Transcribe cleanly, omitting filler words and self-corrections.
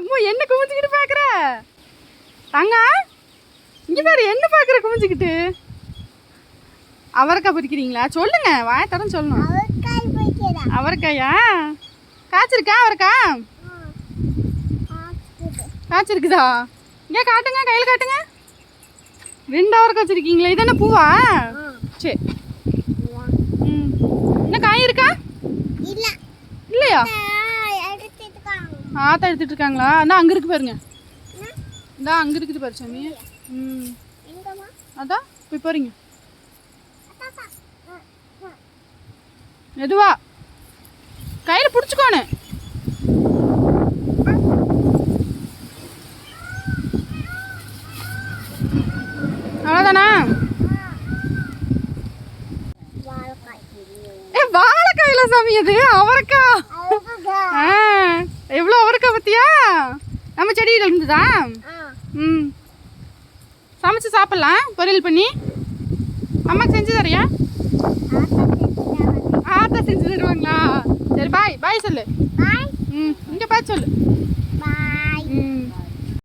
அம்மா என்ன குமிஞ்சிக்கிட்டு பார்க்குற தங்க? இங்கே பாரு என்ன பார்க்குற குமிஞ்சிக்கிட்டு. அவரைக்காய் பொரிக்கிறீங்களா? சொல்லுங்க, வாய தரம் சொல்லணும். அவரைக்காயா? காய்ச்சிருக்கா அவரைக்காய்? காய்ச்சிருக்குதா? இங்கே காட்டுங்க, கையில் காட்டுங்க. 2 அவரைக்காய் வச்சுருக்கீங்களா? இது என்ன பூவா? சரி. என்ன காய் இருக்கா? இல்லையா? ஆத்தா எடுத்துட்டு இருக்காங்களா? அதான் அங்கே இருக்கு பாருங்க. இதான் அங்கே இருக்குது பாரு சாமி. அதான் போய் போறீங்க. எதுவா கையில் பிடிச்சிக்கோன்னு. அவ்வளோதானா? வாழைக்காயில சாமி அது அவரைக்காய். எவ்வளோ அவரைக்காய் பத்தியா? நம்ம செடியில் இருந்துதா? சமைச்சு சாப்பிடலாம் பொரியல் பண்ணி. அம்மாக்கு செஞ்சு தரியா? ஆத்தா செஞ்சு தருவாங்களா? சரி பாய் பாய் சொல்லு. இங்கே பாய் சொல்லு.